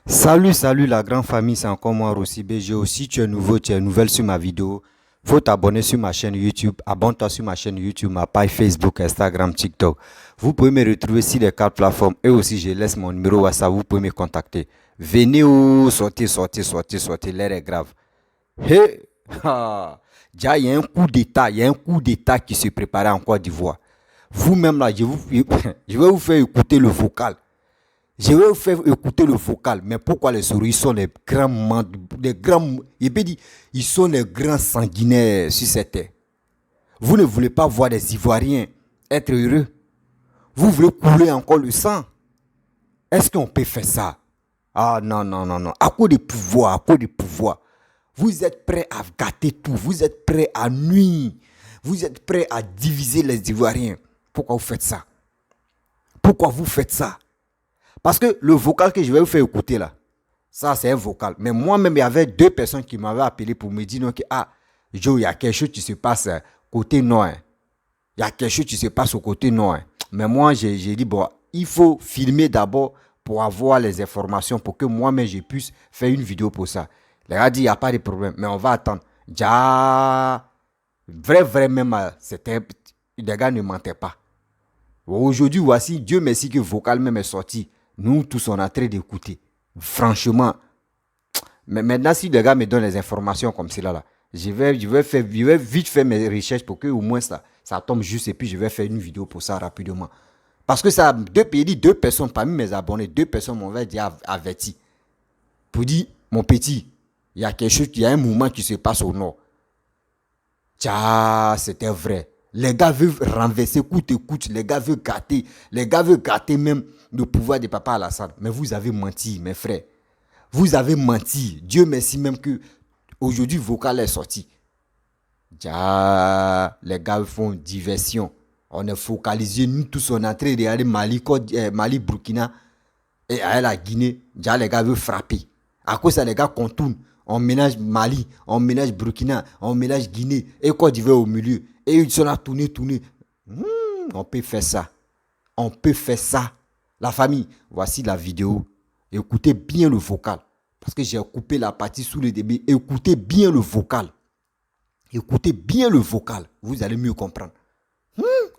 Salut la grande famille, c'est encore moi Rossi BG. Si tu es nouveau, tu es nouvelle sur ma vidéo, faut t'abonner sur ma chaîne YouTube. Abonne-toi sur ma chaîne YouTube, ma page Facebook, Instagram, TikTok. Vous pouvez me retrouver sur les quatre plateformes et aussi je laisse mon numéro WhatsApp, vous pouvez me contacter. Venez ou sortez, l'air est grave. Hé, ah, déjà il y a un coup d'état, il y a un coup d'état qui se préparait en Côte d'Ivoire. Vous-même là, je vais vous faire écouter le vocal. Je vais vous faire écouter le vocal, mais pourquoi les souris sont les grands, ils sont les grands sanguinaires sur cette terre. Vous ne voulez pas voir des Ivoiriens être heureux. Vous voulez couler encore le sang. Est-ce qu'on peut faire ça? Ah non. À cause du pouvoir, à cause du pouvoir. Vous êtes prêts à gâter tout. Vous êtes prêts à nuire. Vous êtes prêts à diviser les Ivoiriens. Pourquoi vous faites ça? Pourquoi vous faites ça? Parce que le vocal que je vais vous faire écouter là, ça c'est un vocal. Mais moi-même, il y avait deux personnes qui m'avaient appelé pour me dire que, Joe, il y a quelque chose qui se passe côté nord. Il y a quelque chose qui se passe au côté nord. Mais moi, j'ai dit, bon, il faut filmer d'abord pour avoir les informations, pour que moi-même, je puisse faire une vidéo pour ça. Les gars disent, il n'y a pas de problème, mais on va attendre. Déjà, vrai, même, les gars ne mentaient pas. Aujourd'hui, voici, Dieu merci que vocal même est sorti. Nous tous, on est en train d'écouter. Franchement. Mais maintenant, si les gars me donnent les informations comme cela, là, je vais vite faire mes recherches pour que au moins ça tombe juste et puis je vais faire une vidéo pour ça rapidement. Parce que ça, deux personnes parmi mes abonnés, deux personnes m'ont déjà averti. Pour dire, mon petit, il y a quelque chose, il y a un mouvement qui se passe au nord. Tiens, c'était vrai. Les gars veulent renverser coûte. Les gars veulent gâter. Les gars veulent gâter même le pouvoir de Papa Alassane. Mais vous avez menti, mes frères. Vous avez menti. Dieu merci même que aujourd'hui, vocal est sorti. Tiens, les gars font diversion. On est focalisé, nous tous, on est en train de regarder Mali, Burkina et à la Guinée. Tiens, les gars veulent frapper. À cause de ça, les gars contournent. On ménage Mali, on ménage Burkina, on ménage Guinée et Côte d'Ivoire au milieu. Et ils sont là tourner. On peut faire ça. On peut faire ça. La famille, voici la vidéo. Écoutez bien le vocal. Parce que j'ai coupé la partie sous le début. Écoutez bien le vocal. Écoutez bien le vocal. Vous allez mieux comprendre.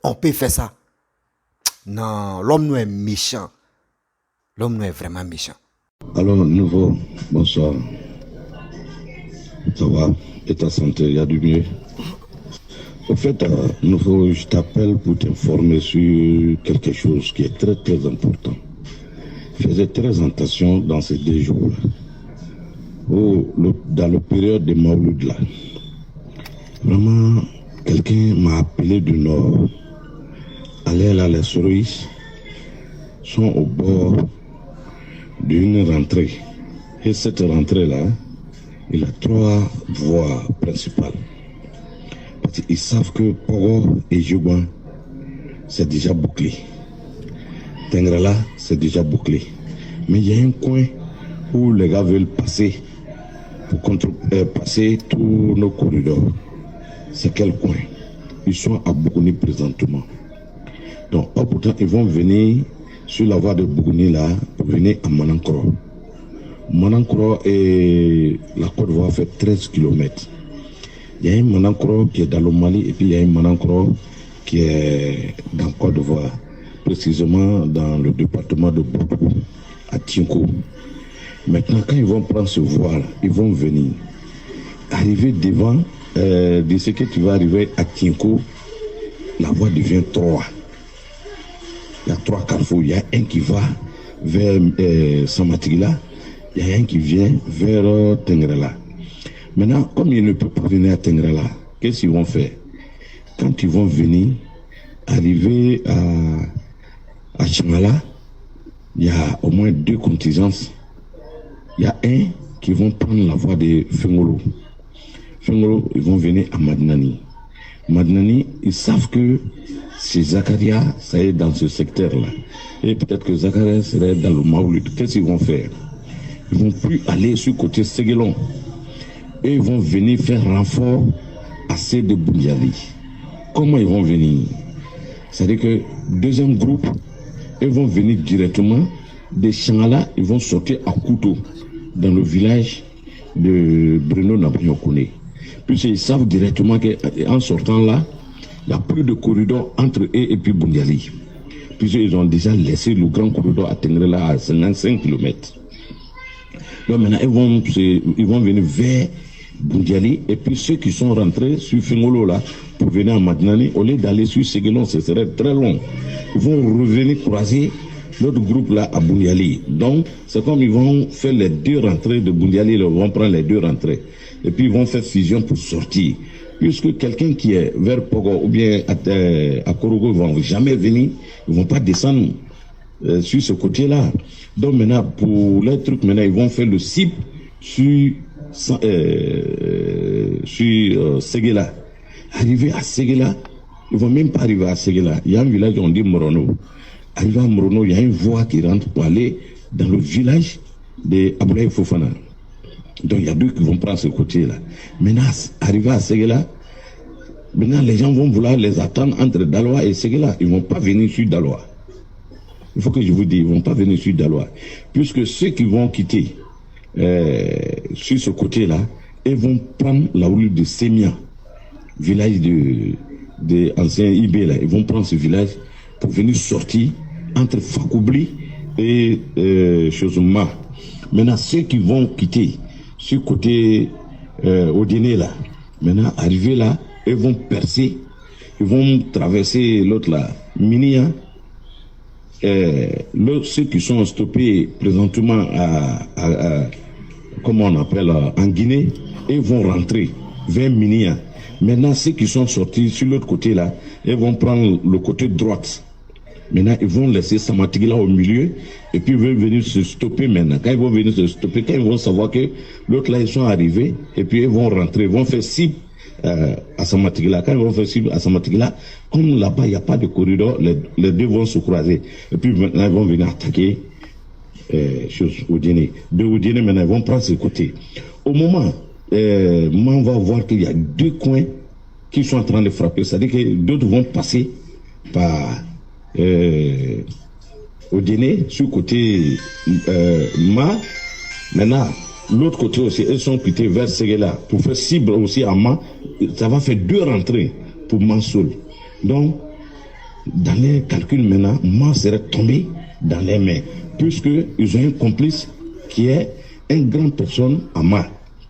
On peut faire ça. Non, l'homme nous est méchant. L'homme nous est vraiment méchant. Alors, nouveau, bonsoir. Ça va? Et ta santé, il y a du mieux? En fait, nouveau, je t'appelle pour t'informer sur quelque chose qui est très important. Faisais très attention dans ces 2 jours. Dans la période de Mauloud là. Vraiment, quelqu'un m'a appelé du nord. Allez là, les souris sont au bord d'une rentrée. Et cette rentrée-là, il a 3 voies principales. Parce qu'ils savent que Pogo et Jouban, c'est déjà bouclé. Tengrela, c'est déjà bouclé. Mais il y a un coin où les gars veulent passer pour passer tous nos corridors. C'est quel coin? Ils sont à Bougouni présentement. Donc, pourtant, ils vont venir sur la voie de Bougouni là, pour venir à Manankoro. Manankoro et la Côte d'Ivoire fait 13 km. Il y a un Manankoro qui est dans le Mali et puis il y a un Manankoro qui est dans la Côte d'Ivoire, précisément dans le département de Boudou, à Tinko. Maintenant, quand ils vont prendre ce voie-là, ils vont venir. Arriver devant, de ce que tu vas arriver à Tinko, la voie devient 3. Il y a 3 carrefours. Il y a un qui va vers Samatigila. Il y a un qui vient vers Tengrela. Maintenant, comme ils ne peuvent pas venir à Tengrela, qu'est-ce qu'ils vont faire? Quand ils vont venir, arriver à Chimala, il y a au moins 2 contingences. Il y a un qui vont prendre la voie de Fengolo. Fengolo, ils vont venir à Madnani. Madnani, ils savent que c'est Zakaria, ça est dans ce secteur-là. Et peut-être que Zakaria serait dans le Maouloud. Qu'est-ce qu'ils vont faire? Ils vont plus aller sur le côté Séguélon. Et ils vont venir faire renfort à ceux de Boundiali. Comment ils vont venir? C'est-à-dire que deuxième groupe, ils vont venir directement des Changala, ils vont sortir à couteau dans le village de Bruno Nabriokone. Puisqu'ils savent directement qu'en sortant là, il n'y a plus de corridor entre eux et puis Bundiali. Puisqu'ils ont déjà laissé le grand corridor à Tengrela à 55 km. Donc maintenant, ils vont venir vers Bundiali, et puis ceux qui sont rentrés sur Fingolo là, pour venir à Madinani, au lieu d'aller sur Séguélon, ce serait très long. Ils vont revenir croiser l'autre groupe là à Bundiali. Donc, c'est comme ils vont faire les deux rentrées de Bundiali, ils vont prendre les deux rentrées. Et puis ils vont faire fusion pour sortir. Puisque quelqu'un qui est vers Pogo ou bien à Korogo, ils vont jamais venir, ils vont pas descendre sur ce côté-là. Donc maintenant, pour les trucs, maintenant, ils vont faire le CIP sur Séguéla. Arriver à Séguéla, ils vont même pas arriver à Séguéla. Il y a un village, on dit Morono. Arrivé à Morono, il y a une voie qui rentre pour aller dans le village de Aboulaye Fofana. Donc il y a deux qui vont prendre ce côté-là. Maintenant, arrivé à Séguéla, maintenant les gens vont vouloir les attendre entre Daloa et Séguéla. Ils ne vont pas venir sur Daloa. Il faut que je vous dise, ils ne vont pas venir sur Daloa. Puisque ceux qui vont quitter sur ce côté-là, ils vont prendre la route de Sémia, village de anciens IB là. Ils vont prendre ce village pour venir sortir entre Fakoubli et Chosuma. Maintenant, ceux qui vont quitter sur côté Odiné là, maintenant, arriver là, ils vont percer, ils vont traverser l'autre là, Minia. Ceux qui sont stoppés présentement comment on appelle, en Guinée, ils vont rentrer vers Minia. Maintenant, ceux qui sont sortis sur l'autre côté là, ils vont prendre le côté droite. Maintenant, ils vont laisser Samatigila au milieu et puis ils vont venir se stopper maintenant. Quand ils vont venir se stopper, quand ils vont savoir que l'autre là, ils sont arrivés et puis ils vont rentrer, ils vont faire cible à Samatigila. Quand ils vont faire cible à Samatigila, comme là-bas, il n'y a pas de corridor, les deux vont se croiser. Et puis maintenant, ils vont venir attaquer Odiné. De Odiné, maintenant, ils vont prendre ce côté. Au moment, on va voir qu'il y a deux coins qui sont en train de frapper. C'est-à-dire que d'autres vont passer par Odiné, sur le côté Ma. Maintenant, l'autre côté aussi, ils sont quittés vers Séguéla pour faire cible aussi à Ma. Ça va faire deux rentrées pour Mansoul. Donc, dans les calculs maintenant, Ma serait tombé dans les mains, puisqu'ils ont un complice qui est une grande personne à Ma.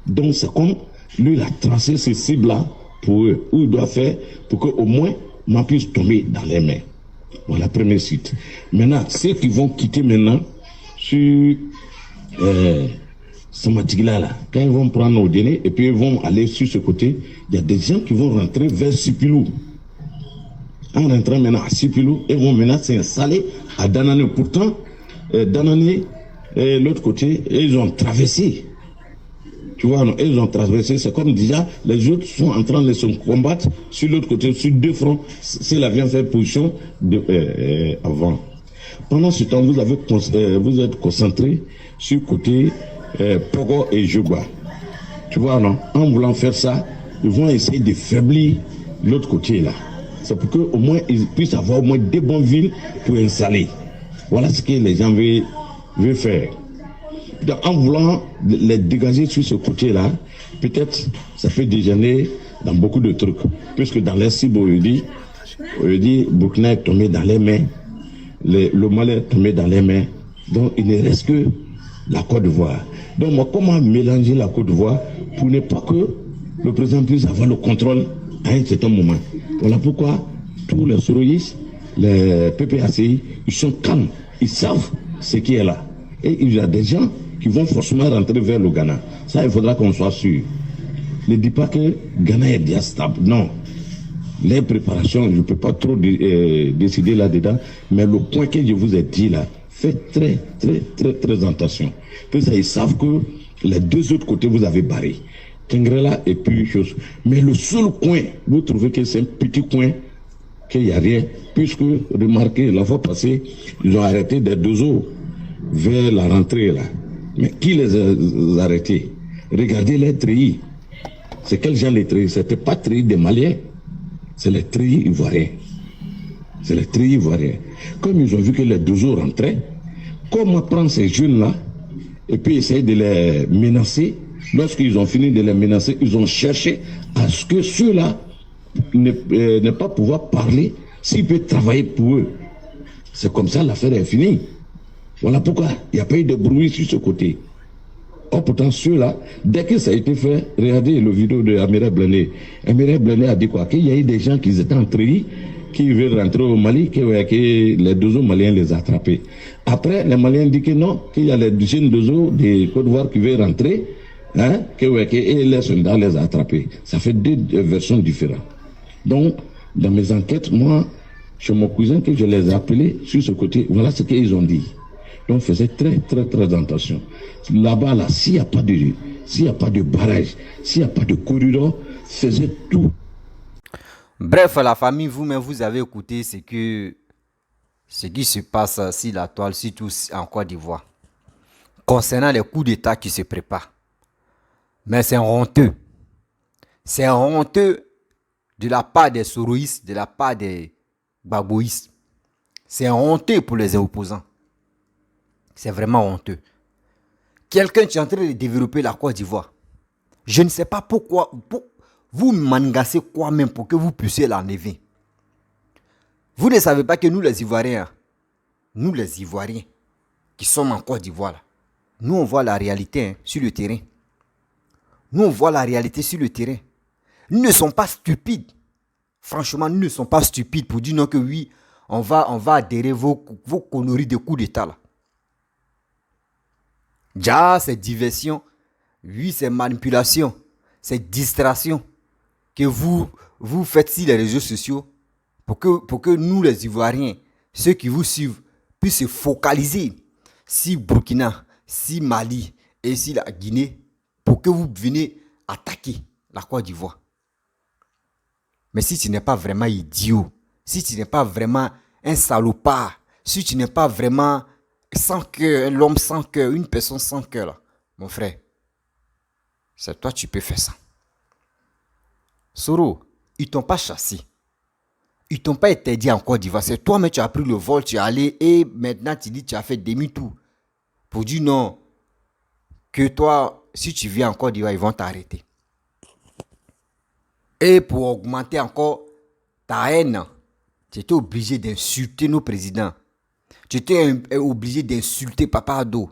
Donc, c'est comme lui, il a tracé ces cibles-là pour eux, où il doit faire pour qu'au moins Ma puisse tomber dans les mains. Voilà, premier site. Maintenant, ceux qui vont quitter maintenant sur Samatigila, là, quand ils vont prendre au dîner et puis ils vont aller sur ce côté, il y a des gens qui vont rentrer vers Sipilou. En rentrant maintenant à Sipilou, ils vont maintenant s'installer à Danane. Pourtant, Danane, l'autre côté, ils ont traversé. Tu vois, non, ils ont traversé, c'est comme déjà, les autres sont en train de se combattre sur l'autre côté, sur deux fronts, c'est la bien fait position avant. Pendant ce temps, vous êtes concentré sur le côté Pogo et Joba. Tu vois, non, en voulant faire ça, ils vont essayer de faiblir l'autre côté là. C'est pour qu'au moins, ils puissent avoir au moins des bonnes villes pour installer. Voilà ce que les gens veulent faire. Donc, en voulant les dégager sur ce côté-là, peut-être ça peut dégénérer dans beaucoup de trucs. Puisque dans les cibles, on dit Burkina est tombé dans les mains, le Mali est tombé dans les mains. Donc il ne reste que la Côte d'Ivoire. Donc moi, comment mélanger la Côte d'Ivoire pour ne pas que le président puisse avoir le contrôle à un certain moment. Voilà pourquoi tous les Soroïs, les PPACI, ils sont calmes, ils savent ce qui est là. Et il y a des gens qui vont forcément rentrer vers le Ghana. Ça, il faudra qu'on soit sûr. Ne dis pas que Ghana est bien stable. Non. Les préparations, je ne peux pas trop décider là-dedans, mais le point que je vous ai dit là, faites très, très, très, très attention. Parce qu'ils savent que les deux autres côtés, vous avez barré. Tengrela et puis chose. Mais le seul coin, vous trouvez que c'est un petit coin, qu'il n'y a rien, puisque, remarquez, la fois passée, ils ont arrêté des deux eaux vers la rentrée là. Mais qui les a arrêtés? Regardez les treillis. C'est quel genre de treillis? C'était pas treillis des Maliens, c'est les treillis ivoiriens. C'est les treillis ivoiriens. Comme ils ont vu que les deux eaux rentraient, Comment prendre ces jeunes-là et puis essayer de les menacer? Lorsqu'ils ont fini de les menacer, ils ont cherché à ce que ceux-là ne pas pouvoir parler s'ils peuvent travailler pour eux. C'est comme ça, l'affaire est finie. Voilà pourquoi il n'y a pas eu de bruit sur ce côté. Or, pourtant, ceux-là, dès que ça a été fait, regardez le vidéo de Améra Blendé. Améra Blendé a dit quoi? Qu'il y a eu des gens qui étaient en tri, qui veulent rentrer au Mali, que les deux autres Maliens les ont attrapés. Après, les Maliens disent que non, qu'il y a les jeunes deux autres de Côte d'Ivoire qui veulent rentrer, hein, et les soldats les ont attrapés. Ça fait deux versions différentes. Donc, dans mes enquêtes, moi, chez mon cousin, que je les ai appelés sur ce côté, voilà ce qu'ils ont dit. Donc, faisait très, très, très attention. Là-bas, là, s'il n'y a pas de barrage, s'il n'y a pas de corridor, faisait tout. Bref, la famille, vous-même, vous avez écouté ce qui se passe sur la toile, surtout en Côte d'Ivoire, concernant les coups d'État qui se préparent. Mais c'est honteux. C'est honteux de la part des soroïstes, de la part des baboïstes. C'est honteux pour les opposants. C'est vraiment honteux. Quelqu'un qui est en train de développer la Côte d'Ivoire. Je ne sais pas pourquoi. Vous mangassez quoi même pour que vous puissiez l'enlever. Vous ne savez pas que nous les Ivoiriens, qui sommes en Côte d'Ivoire, nous on voit la réalité sur le terrain. Nous on voit la réalité sur le terrain. Nous ne sommes pas stupides. Franchement, nous ne sommes pas stupides pour dire non que oui, on va adhérer vos conneries de coups d'État là. Déjà, ces diversions, oui, ces manipulations, ces distractions que vous faites sur les réseaux sociaux pour que nous, les Ivoiriens, ceux qui vous suivent, puissent se focaliser sur Burkina, sur Mali et sur la Guinée pour que vous veniez attaquer la Côte d'Ivoire. Mais si tu n'es pas vraiment idiot, si tu n'es pas vraiment un salopard, si tu n'es pas vraiment sans cœur, l'homme sans cœur, une personne sans cœur, là, mon frère, c'est toi tu peux faire ça. Soro, ils t'ont pas chassé. Ils t'ont pas interdit en Côte d'Ivoire. C'est toi-même tu as pris le vol, tu es allé et maintenant tu dis tu as fait demi-tour. Pour dire non, que toi, si tu viens en Côte d'Ivoire, ils vont t'arrêter. Et pour augmenter encore ta haine, tu étais obligé d'insulter nos présidents. Tu étais obligé d'insulter Papa Ado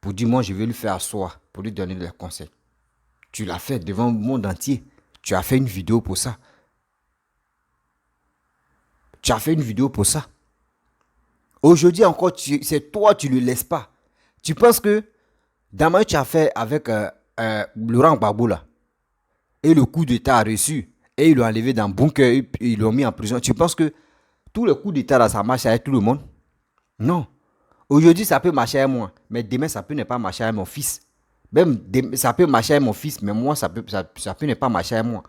pour dire moi je vais lui faire asseoir, pour lui donner des conseils. Tu l'as fait devant le monde entier. Tu as fait une vidéo pour ça. Aujourd'hui encore, c'est toi, tu ne le laisses pas. Tu penses que Damayo tu as fait avec Laurent Gbagbo là, et le coup d'État a reçu, et ils l'ont enlevé dans le bunker, et ils l'ont mis en prison. Tu penses que tous les coups d'État là, ça marche avec tout le monde? Non. Aujourd'hui, ça peut marcher avec moi, mais demain, ça peut ne pas marcher avec mon fils. Même ça peut marcher avec mon fils, mais moi, ça peut ne pas marcher avec moi.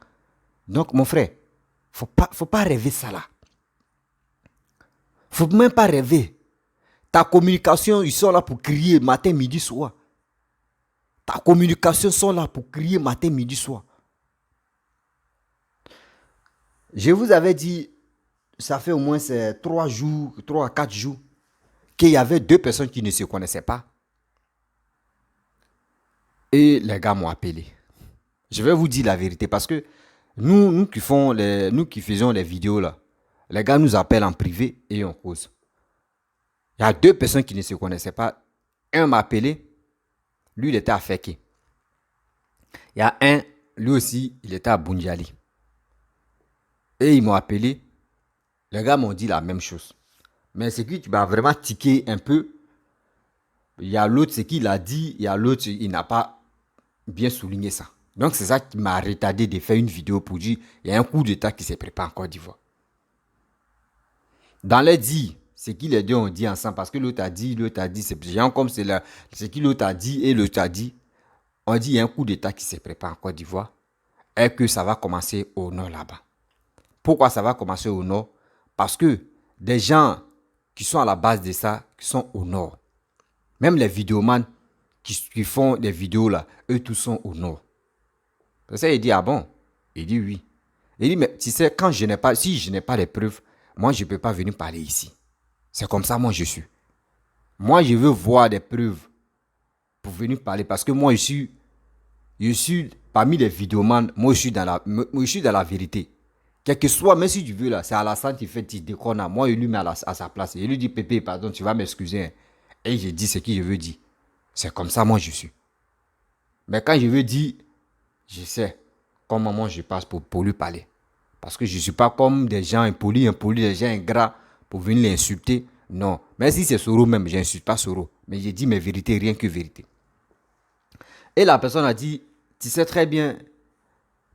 Donc, mon frère, faut pas rêver ça là. Faut même pas rêver. Ta communication, ils sont là pour crier matin, midi, soir. Ta communication sont là pour crier matin, midi, soir. Je vous avais dit, ça fait au moins 3 à 4 jours, qu'il y avait 2 personnes qui ne se connaissaient pas. Et les gars m'ont appelé. Je vais vous dire la vérité parce que nous qui faisons les vidéos là, les gars nous appellent en privé et on cause. Il y a 2 personnes qui ne se connaissaient pas. Un m'a appelé, lui il était à Feke. Il y a un, lui aussi, il était à Bundiali. Et ils m'ont appelé. Les gars m'ont dit la même chose. Mais ce qui m'a vraiment tiqué un peu, il y a l'autre, ce qu'il a dit, il y a l'autre, il n'a pas bien souligné ça. Donc c'est ça qui m'a retardé de faire une vidéo pour dire il y a un coup d'État qui se prépare en Côte d'Ivoire. Dans les dits, ce que les deux ont dit ensemble, parce que l'autre a dit, c'est genre comme c'est ce que l'autre a dit et l'autre a dit, on dit il y a un coup d'État qui se prépare en Côte d'Ivoire et que ça va commencer au nord là-bas. Pourquoi ça va commencer au nord? Parce que des gens qui sont à la base de ça, qui sont au nord. Même les vidéomans qui font des vidéos là, eux tous sont au nord. C'est ça, il dit, ah bon? Il dit oui. Il dit, mais tu sais, si je n'ai pas les preuves, moi je ne peux pas venir parler ici. C'est comme ça, moi je suis. Moi, je veux voir des preuves pour venir parler. Parce que moi, je suis parmi les vidéomans. Moi, je suis dans la vérité. Quel que soit, même si tu veux, là, c'est Alassane qui fait déconne. Moi, il lui met à sa place. Il lui dit, Pépé, pardon, tu vas m'excuser. Hein. Et je dis ce que je veux dire. C'est comme ça, moi, je suis. Mais quand je veux dire, je sais comment moi je passe pour lui parler. Parce que je ne suis pas comme des gens impolis, des gens ingrats pour venir l'insulter. Non. Mais si c'est Soro même, je n'insulte pas Soro. Mais je dis mes vérités, rien que vérité. Et la personne a dit, tu sais très bien,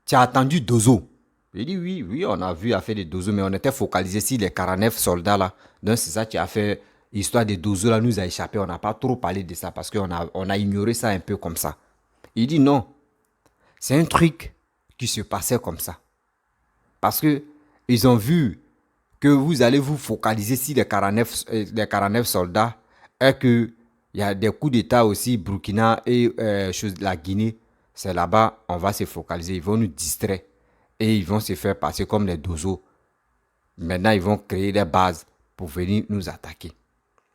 tu as attendu Dozo. J'ai dit oui, on a vu affaire de Dozo, mais on était focalisé sur les 49 soldats là. Donc c'est ça qui a fait, l'histoire de Dozo là nous a échappé. On n'a pas trop parlé de ça parce qu'on on a ignoré ça un peu comme ça. Il dit non, c'est un truc qui se passait comme ça. Parce que ils ont vu que vous allez vous focaliser sur les 49 soldats et qu'il y a des coups d'État aussi, Burkina et la Guinée. C'est là-bas, on va se focaliser. Ils vont nous distraire et ils vont se faire passer comme les dozos. Maintenant, ils vont créer des bases pour venir nous attaquer.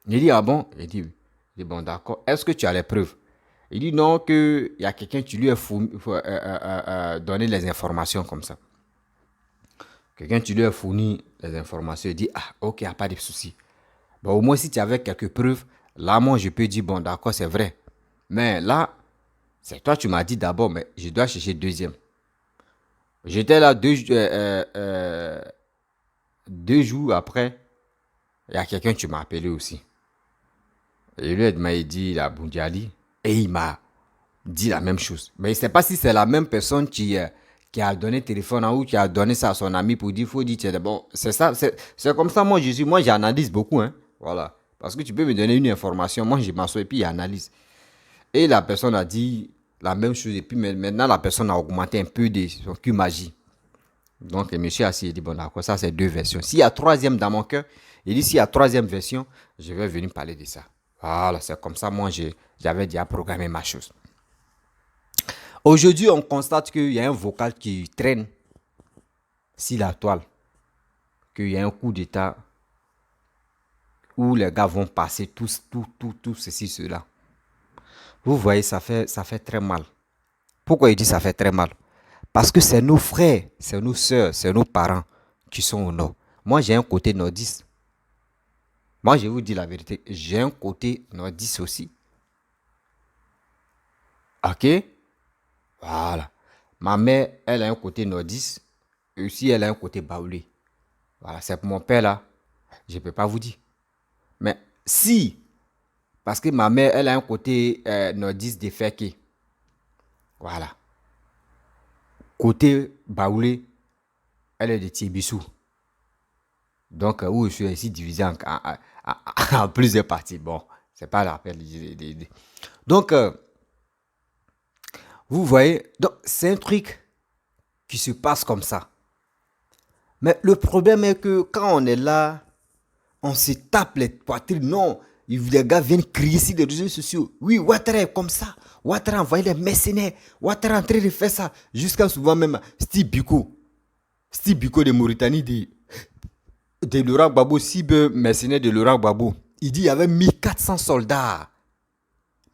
Il dit, ah bon? Il dit, oui. Il dit, bon, d'accord. Est-ce que tu as les preuves? Il dit, non, qu'il y a quelqu'un qui lui a donné les informations comme ça. Quelqu'un qui lui a fourni les informations, il dit, ah, ok, il n'y a pas de souci. Bon, au moins, si tu avais quelques preuves, là, moi, je peux dire, bon, d'accord, c'est vrai. Mais là, c'est toi, tu m'as dit d'abord, mais je dois chercher deuxième. J'étais là 2 jours après, il y a quelqu'un qui m'a appelé aussi. Et lui, il m'a dit, il a Boundiali, et il m'a dit la même chose. Mais il ne sait pas si c'est la même personne qui a donné le téléphone ou qui a donné ça à son ami pour dire, faut dire, bon, c'est ça, c'est comme ça, moi, j'analyse beaucoup, hein, voilà. Parce que tu peux me donner une information, moi, je m'assois et puis j'analyse. Et la personne a dit la même chose, et puis maintenant, la personne a augmenté un peu de son cul magie. Donc, le monsieur assis, il dit, bon, d'accord, ça, c'est 2 versions. S'il y a troisième dans mon cœur, il dit, s'il y a troisième version, je vais venir parler de ça. Voilà, c'est comme ça, moi, j'avais déjà programmé ma chose. Aujourd'hui, on constate qu'il y a un vocal qui traîne sur la toile. Qu'il y a un coup d'État où les gars vont passer tout ceci, cela. Vous voyez, ça fait très mal. Pourquoi il dit ça fait très mal? Parce que c'est nos frères, c'est nos soeurs, c'est nos parents qui sont au nord. Moi, j'ai un côté nordiste. Moi, je vous dis la vérité, j'ai un côté nordiste aussi. Ok? Voilà. Ma mère, elle a un côté nordiste. Et aussi, elle a un côté baoulé. Voilà, c'est pour mon père là. Je ne peux pas vous dire. Mais si, parce que ma mère, elle a un côté nordiste de Feke. Voilà. Côté baoulé, elle est de Tibissou. Donc, où je suis ici divisé en plusieurs parties. Bon, c'est pas l'appel. Donc, vous voyez, donc c'est un truc qui se passe comme ça. Mais le problème est que quand on est là, on se tape les poitrines. Non, les gars viennent crier sur les réseaux sociaux. Oui, Ouattara est comme ça. Ouattara a envoyé les mercenaires. Ouattara est en train de faire ça. Jusqu'à souvent même Steve Biko de Mauritanie, de Laurent Gbagbo, mercenaire de Laurent Gbagbo. Il dit qu'il y avait 1400 soldats.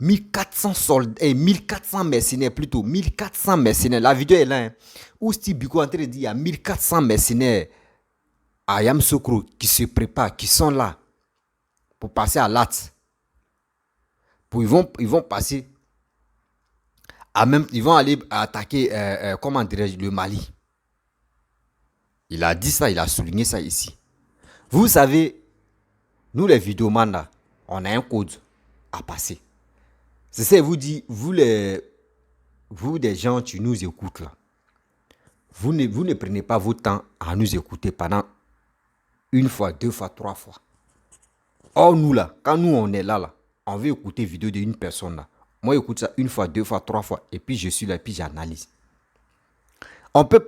1400 soldats, 1400 mercenaires plutôt, 1400 mercenaires. La vidéo est là. Hein, où Steve Biko est en train de dire qu'il y a 1400 mercenaires à Yamoussoukro qui se préparent, qui sont là pour passer à Lat. Ils vont passer ils vont aller attaquer, comment dirais-je, le Mali. Il a dit ça, il a souligné ça ici. Vous savez, nous les vidéomans là, on a un code à passer. C'est ça, vous dit, vous des gens qui nous écoutent là, vous ne prenez pas votre temps à nous écouter pendant 1 fois, 2 fois, 3 fois. Or nous là, quand nous on est là, on veut écouter vidéo d'une personne là. Moi j'écoute ça 1 fois, 2 fois, 3 fois et puis je suis là et puis j'analyse. On peut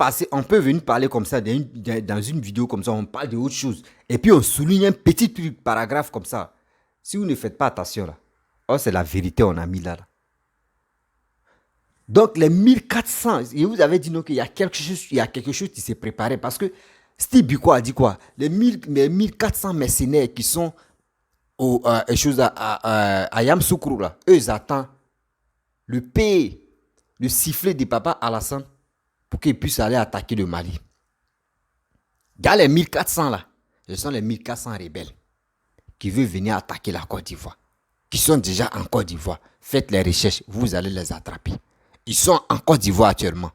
venir parler comme ça dans une vidéo comme ça, on parle de autre chose et puis on souligne un petit truc, paragraphe comme ça. Si vous ne faites pas attention là, oh c'est la vérité on a mis là. Donc les 1400, et vous avez dit non qu'il y a quelque chose qui s'est préparé parce que Steve Biko a dit quoi? Les 1400 mercenaires qui sont à Yamoussoukro, là, eux, ils attendent le paix, le sifflet de papa Alassane pour qu'ils puissent aller attaquer le Mali. Il y a les 1400 là. Ce sont les 1400 rebelles qui veulent venir attaquer la Côte d'Ivoire, qui sont déjà en Côte d'Ivoire. Faites les recherches, vous allez les attraper. Ils sont en Côte d'Ivoire actuellement.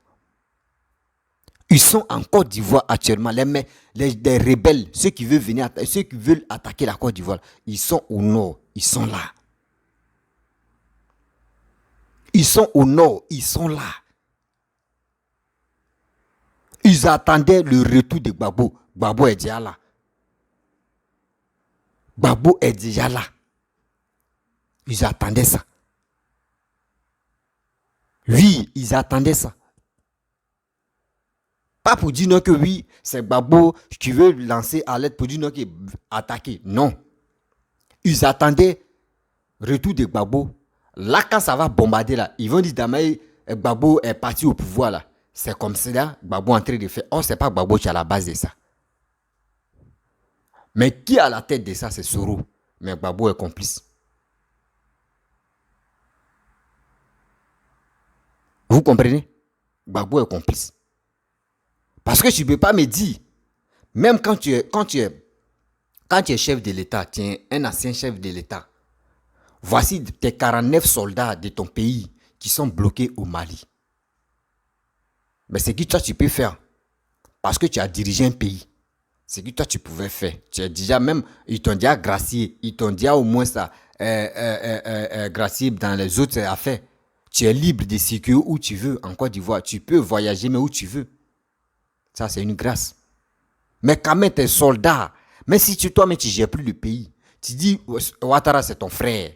Ils sont en Côte d'Ivoire actuellement. Les rebelles, ceux qui veulent attaquer la Côte d'Ivoire, ils sont au nord. Ils sont là. Ils sont au nord. Ils sont là. Ils attendaient le retour de Gbagbo. Gbagbo est déjà là. Gbagbo est déjà là. Ils attendaient ça. Oui, ils attendaient ça. Pas pour dire non que oui, c'est Gbagbo qui veut lancer à l'aide pour dire non qu'il est attaqué. Non. Ils attendaient retour de Gbagbo. Là, quand ça va bombarder, là, ils vont dire Damaye, Gbagbo est parti au pouvoir. Là. C'est comme ça, Gbagbo est en train de faire. Oh, c'est pas Gbagbo qui est à la base de ça. Mais qui est à la tête de ça, c'est Soro. Mais Gbagbo est complice. Vous comprenez? Gbagbo est complice. Parce que tu ne peux pas me dire, même quand tu es chef de l'État, tu es un ancien chef de l'État, voici tes 49 soldats de ton pays qui sont bloqués au Mali. Mais c'est que toi tu peux faire, parce que tu as dirigé un pays. C'est que toi tu pouvais faire. Tu as déjà même, ils t'ont déjà gracié, ils t'ont déjà au moins ça, gracié dans les autres affaires. Tu es libre de circuler où tu veux en Côte d'Ivoire. Tu peux voyager mais où tu veux. Ça, c'est une grâce. Mais quand même, tes soldats, même si toi-même, tu ne gères plus le pays, tu dis, Ouattara, c'est ton frère.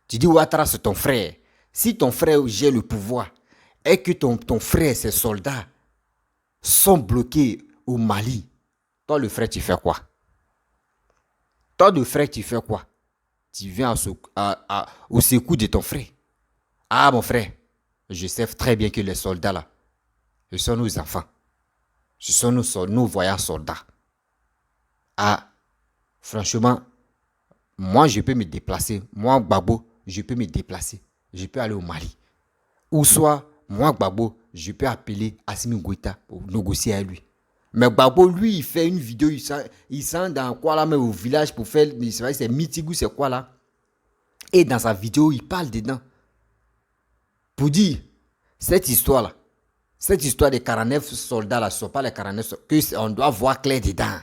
Tu dis, Ouattara, c'est ton frère. Si ton frère gère le pouvoir et que ton frère, ses soldats, sont bloqués au Mali, toi, le frère, tu fais quoi? Toi, le frère, tu fais quoi? Tu viens au secours de ton frère. Ah, mon frère, je sais très bien que les soldats, là, ce sont nos enfants. Ce sont nos voyants soldats. Ah, franchement, moi, je peux me déplacer. Moi, Gbagbo, je peux me déplacer. Je peux aller au Mali. Ou soit, moi, Gbagbo, je peux appeler Assimi Goïta pour négocier avec lui. Mais Gbagbo, lui, il fait une vidéo, il sent dans quoi là, mais au village pour faire, c'est Mitigou, c'est quoi là. Et dans sa vidéo, il parle dedans. Pour dire, cette histoire-là, cette histoire des 49 soldats là, ce ne sont pas les 49 soldats, qu'on doit voir clair dedans.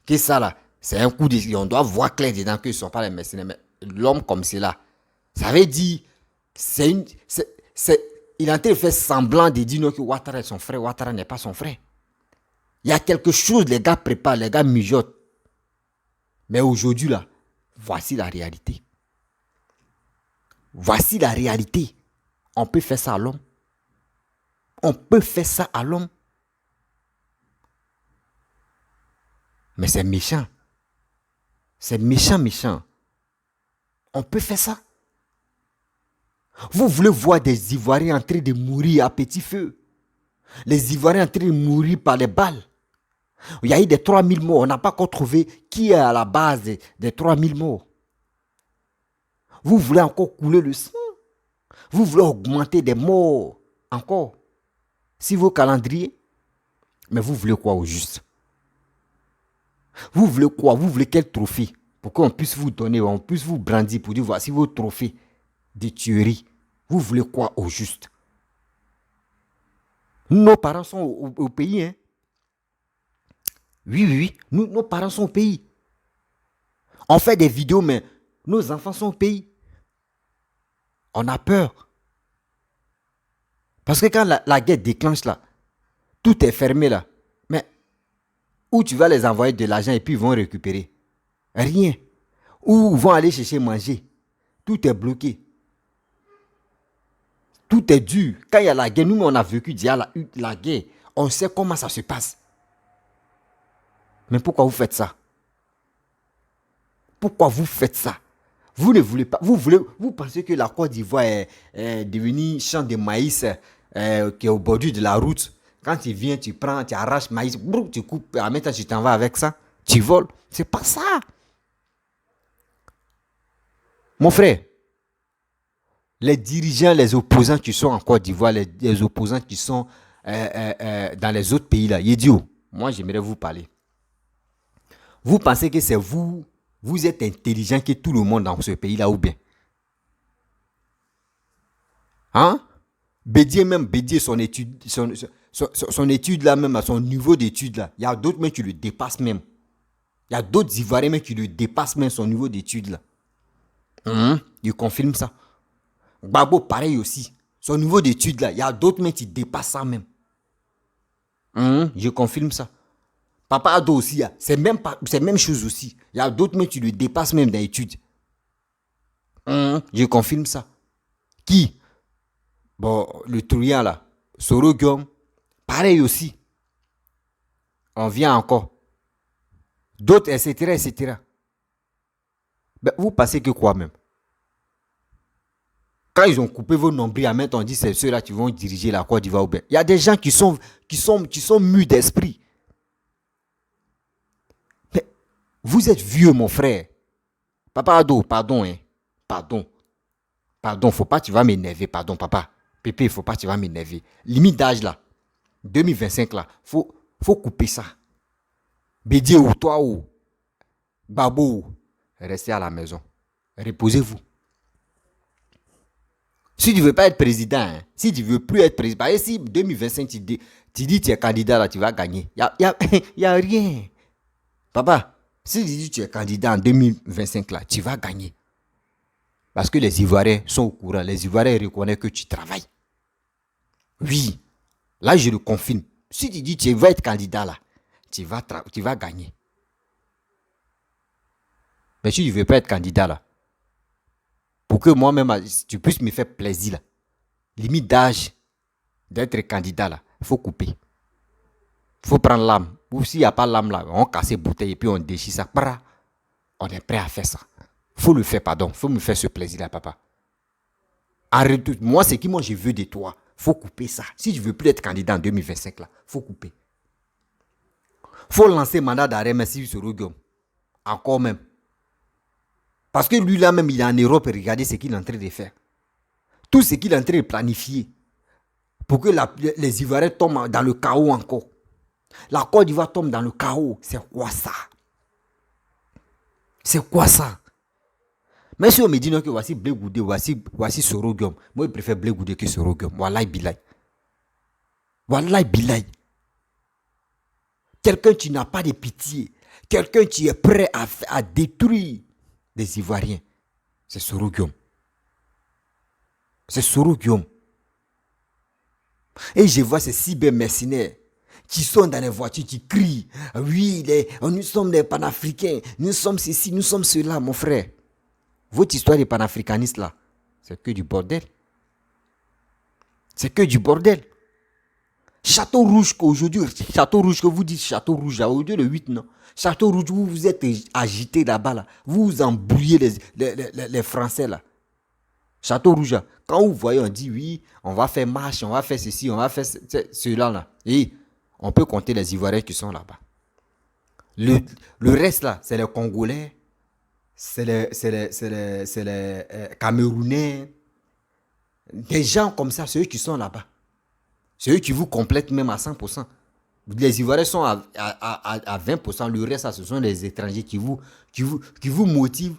Que ça là, c'est un coup de... On doit voir clair dedans que ce ne sont pas les mercenaires. Mais l'homme comme c'est là, ça veut dire, il est en train de faire semblant de dire non, que Ouattara est son frère, Ouattara n'est pas son frère. Il y a quelque chose, les gars préparent, les gars mijotent. Mais aujourd'hui là, voici la réalité. Voici la réalité. On peut faire ça à l'homme. On peut faire ça à l'homme. Mais c'est méchant. C'est méchant, méchant. On peut faire ça. Vous voulez voir des Ivoiriens en train de mourir à petit feu. Les Ivoiriens en train de mourir par les balles. Il y a eu des 3000 morts. On n'a pas encore trouvé qui est à la base des 3000 morts. Vous voulez encore couler le sang. Vous voulez augmenter des morts encore. Si vos calendriers, mais vous voulez quoi au juste? Vous voulez quoi? Vous voulez quel trophée? Pour qu'on puisse vous donner, on puisse vous brandir pour dire voici vos trophées de tuerie. Vous voulez quoi au juste? Nos parents sont au pays. Hein? Oui. Nos parents sont au pays. On fait des vidéos, mais nos enfants sont au pays. On a peur. Parce que quand la guerre déclenche là, tout est fermé là. Mais où tu vas les envoyer de l'argent et puis ils vont récupérer? Rien. Où ils vont aller chercher manger? Tout est bloqué. Tout est dur. Quand il y a la guerre, nous on a vécu déjà la guerre. On sait comment ça se passe. Mais pourquoi vous faites ça? Pourquoi vous faites ça? Vous ne voulez pas. Vous pensez que la Côte d'Ivoire est devenue champ de maïs qui est au bord de la route. Quand tu viens, tu prends, tu arraches maïs, tu coupes, en même temps tu t'en vas avec ça. Tu voles. C'est pas ça. Mon frère, les dirigeants, les opposants qui sont en Côte d'Ivoire, les opposants qui sont dans les autres pays là, Yedio, moi j'aimerais vous parler. Vous pensez que c'est vous êtes intelligent que tout le monde dans ce pays là ou bien? Hein? Bédier son étude, son étude là même, à son niveau d'étude là, il y a d'autres même qui le dépassent même. Il y a d'autres Ivoiriens même qui le dépassent même son niveau d'étude là. Il confirme ça. Gbagbo, pareil aussi. Son niveau d'étude là, il y a d'autres même qui dépassent ça même. Je confirme ça. Papa Ado aussi, c'est même chose aussi. Il y a d'autres même qui le dépassent même dans l'étude. Je confirme ça. Qui? Bon, le truand là, Soro Guillaume, pareil aussi. On vient encore. D'autres, etc., etc. Ben, vous pensez que quoi même? Quand ils ont coupé vos nombrils à main, on dit c'est ceux-là qui vont diriger la Côte d'Ivoire. Il y a des gens qui sont mûrs d'esprit. Mais vous êtes vieux, mon frère. Papa Ado, pardon, hein. Pardon, faut pas, tu vas m'énerver, pardon, papa. Pépé, faut pas, tu vas m'énerver. Limite d'âge là, 2025 là, faut couper ça. Bédier ou toi ou Babo, restez à la maison. Reposez-vous. Si tu ne veux pas être président, hein, si tu ne veux plus être président, et si 2025 tu dis tu es candidat là, tu vas gagner. Il y a rien. Papa, si tu dis tu es candidat en 2025 là, tu vas gagner. Parce que les Ivoiriens sont au courant. Les Ivoiriens reconnaissent que tu travailles. Oui. Là, je le confirme. Si tu dis tu vas être candidat là, tu vas gagner. Mais si tu ne veux pas être candidat là, pour que moi-même, tu puisses me faire plaisir là, limite d'âge d'être candidat là, il faut couper. Il faut prendre l'âme. Ou s'il n'y a pas l'âme là, on casse les bouteilles et puis on déchire ça. On est prêt à faire ça. Il faut le faire, pardon. Il faut me faire ce plaisir là, papa. Arrête. Moi, c'est qui moi je veux de toi. Il faut couper ça. Si je ne veux plus être candidat en 2025 là, il faut couper. Il faut lancer mandat d'arrêt, merci sur Guillaume. Encore même. Parce que lui là même, il est en Europe et regardez ce qu'il est en train de faire. Tout ce qu'il est en train de planifier pour que les Ivoiriens tombent dans le chaos encore. La Côte d'Ivoire tombe dans le chaos. C'est quoi ça? C'est quoi ça? Mais si on me dit non, que voici Blé Goudé, voici Soro Guillaume. Moi, je préfère Blé Goudé que Soro Guillaume. Wallahi Bilay. Wallahi Bilay. Quelqu'un qui n'a pas de pitié. Quelqu'un qui est prêt à détruire les Ivoiriens. C'est Soro Guillaume. C'est Soro Guillaume. Et je vois ces cybermercenaires qui sont dans les voitures, qui crient. Oui, nous sommes des panafricains. Nous sommes ceci, nous sommes cela, mon frère. Votre histoire des panafricanistes là, c'est que du bordel. C'est que du bordel. Château Rouge qu'aujourd'hui, Château Rouge que vous dites Château Rouge, aujourd'hui le 8 non. Château Rouge, vous vous êtes agité là-bas là. Vous embrouillez les Français là. Château Rouge, quand vous voyez, on dit oui, on va faire marche, on va faire ceci, on va faire cela là. Et on peut compter les Ivoiriens qui sont là-bas. Le reste là, c'est les Congolais, c'est les Camerounais. Des gens comme ça, c'est eux qui sont là-bas. C'est eux qui vous complètent même à 100%. Les Ivoiriens sont à 20%. Le reste, ce sont les étrangers qui vous motivent.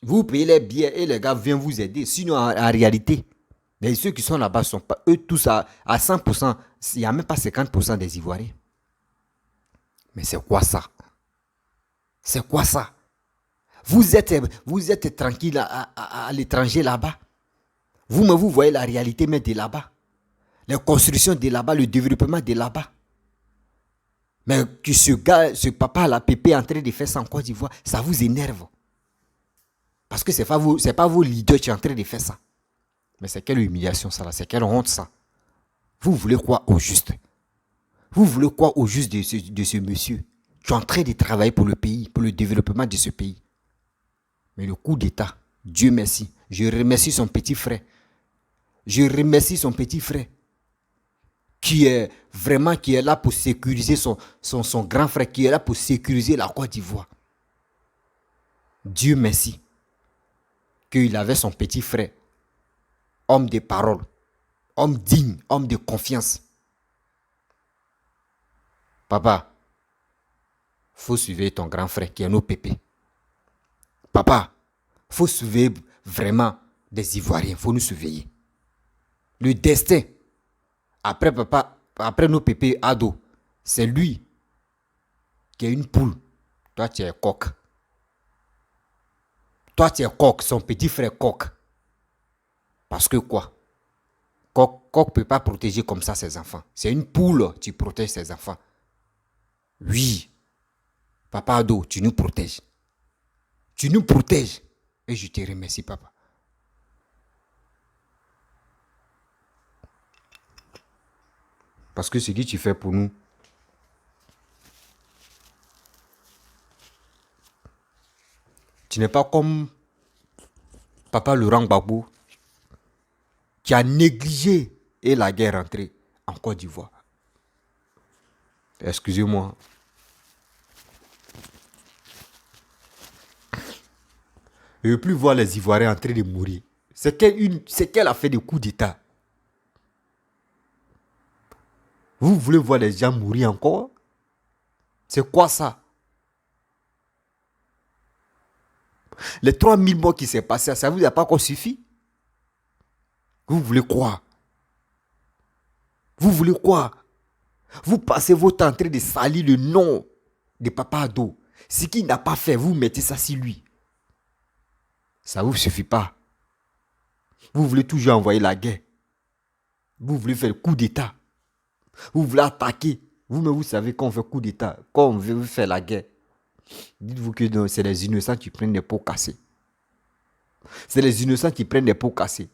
Vous payez les billets et les gars viennent vous aider. Sinon, en réalité, mais ceux qui sont là-bas sont pas eux tous à 100%. Il n'y a même pas 50% des Ivoiriens. Mais c'est quoi ça? C'est quoi ça? Vous êtes tranquille à l'étranger là-bas. Vous voyez la réalité mais de là-bas. Les constructions de là-bas, le développement de là-bas. Mais que ce papa, la Pépé, est en train de faire ça en Côte d'Ivoire, ça vous énerve. Parce que ce n'est pas vos leaders qui sont en train de faire ça. Mais c'est quelle humiliation ça là, c'est quelle honte ça. Vous voulez quoi au juste? Vous voulez quoi au juste de ce monsieur qui est en train de travailler pour le pays, pour le développement de ce pays? Mais le coup d'État, Dieu merci, je remercie son petit frère. Je remercie son petit frère qui est là pour sécuriser son grand frère, qui est là pour sécuriser la Côte d'Ivoire. Dieu merci. qu'il avait son petit frère, homme de parole, homme digne, homme de confiance. Papa, faut suivre ton grand frère qui est nos pépés. Papa, faut surveiller vraiment des Ivoiriens, faut nous surveiller. Le destin, après papa, après nos pépés ados, c'est lui qui est une poule. Toi, tu es coq. Toi, tu es coq, son petit frère coq. Parce que quoi? Coq ne peut pas protéger comme ça ses enfants. C'est une poule, tu protèges ses enfants. Oui, papa ado, tu nous protèges. Tu nous protèges. Et je te remercie, papa. Parce que ce que tu fais pour nous, tu n'es pas comme papa Laurent Gbagbo qui a négligé et la guerre entrée en Côte d'Ivoire. Excusez-moi. Je ne veux plus voir les Ivoiriens en train de mourir. C'est qu'elle a fait des coups d'État. Vous voulez voir les gens mourir encore? C'est quoi ça? Les 3000 morts qui s'est passé, ça vous a pas encore suffi? Vous voulez quoi? Vous voulez quoi? Vous passez votre temps en train de salir le nom de Papa Ado. Ce qu'il n'a pas fait, vous mettez ça sur lui. Ça ne vous suffit pas. Vous voulez toujours envoyer la guerre. Vous voulez faire le coup d'État. Vous voulez attaquer. Vous-même, vous savez qu'on fait coup d'État. Quand on veut faire la guerre. Dites-vous que c'est les innocents qui prennent des pots cassés. C'est les innocents qui prennent des pots cassés.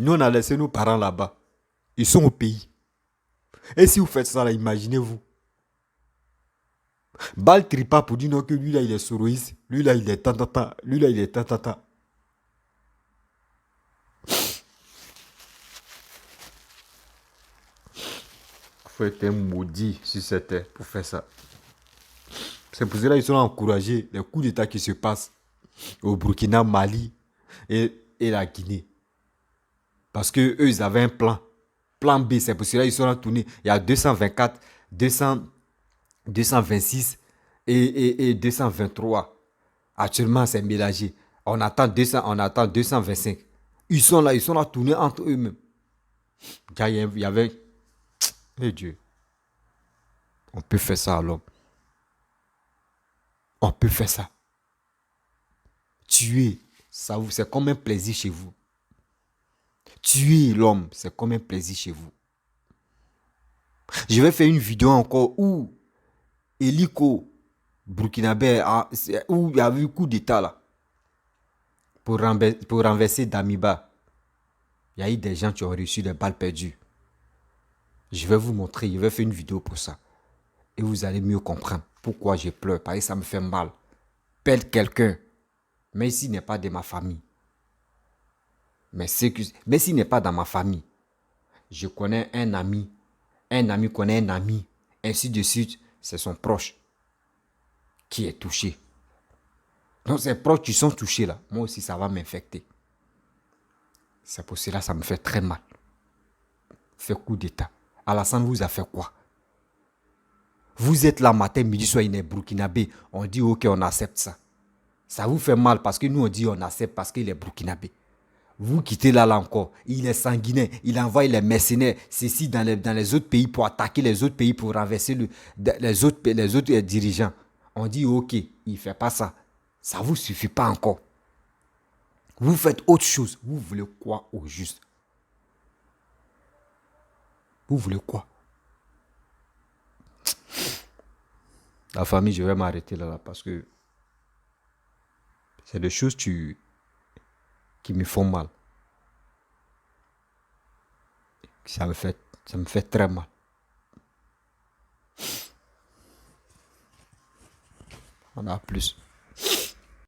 Nous, on a laissé nos parents là-bas. Ils sont au pays. Et si vous faites ça, là, imaginez-vous. Bal tripa pour dire non que lui là, il est soroïste. Lui là, il est tantata. Lui là, il est tantata. Il faut être un maudit sur cette terre pour faire ça. C'est pour cela qu'ils sont encouragés les coups d'État qui se passent au Burkina, Mali et la Guinée. Parce que eux, ils avaient un plan. Plan B, c'est pour cela qu'ils sont là tournés. Il y a 224, 226 et 223. Actuellement, c'est mélangé. On attend 225. Ils sont là tournés entre eux-mêmes. Il y avait... Eh Dieu. On peut faire ça à l'homme. On peut faire ça. Tuer, ça c'est comme un plaisir chez vous. Tuer l'homme, c'est comme un plaisir chez vous. Je vais faire une vidéo encore où Hélico, burkinabé, où il y a eu coup d'état là. Pour renverser Damiba. Il y a eu des gens qui ont reçu des balles perdues. Je vais vous montrer, je vais faire une vidéo pour ça. Et vous allez mieux comprendre pourquoi je pleure. Parce que ça me fait mal. Perdre quelqu'un, même s'il n'est pas de ma famille. Mais s'il n'est pas dans ma famille, je connais un ami connaît un ami, ainsi de suite, c'est son proche qui est touché. Donc ces proches qui sont touchés là, moi aussi ça va m'infecter. C'est pour cela que ça me fait très mal. Fait coup d'état. Alassane vous a fait quoi? Vous êtes là matin, midi, soir, il est burkinabé. On dit ok, on accepte ça. Ça vous fait mal parce que nous on dit on accepte parce qu'il est burkinabé. Vous quittez là encore. Il est sanguinaire. Il envoie les mercenaires. Ceci dans les autres pays pour attaquer les autres pays, pour renverser les autres dirigeants. On dit ok, il ne fait pas ça. Ça ne vous suffit pas encore. Vous faites autre chose. Vous voulez quoi au juste? Vous voulez quoi? La famille, je vais m'arrêter là parce que c'est des choses qui me font mal. Ça me fait très mal. On a plus.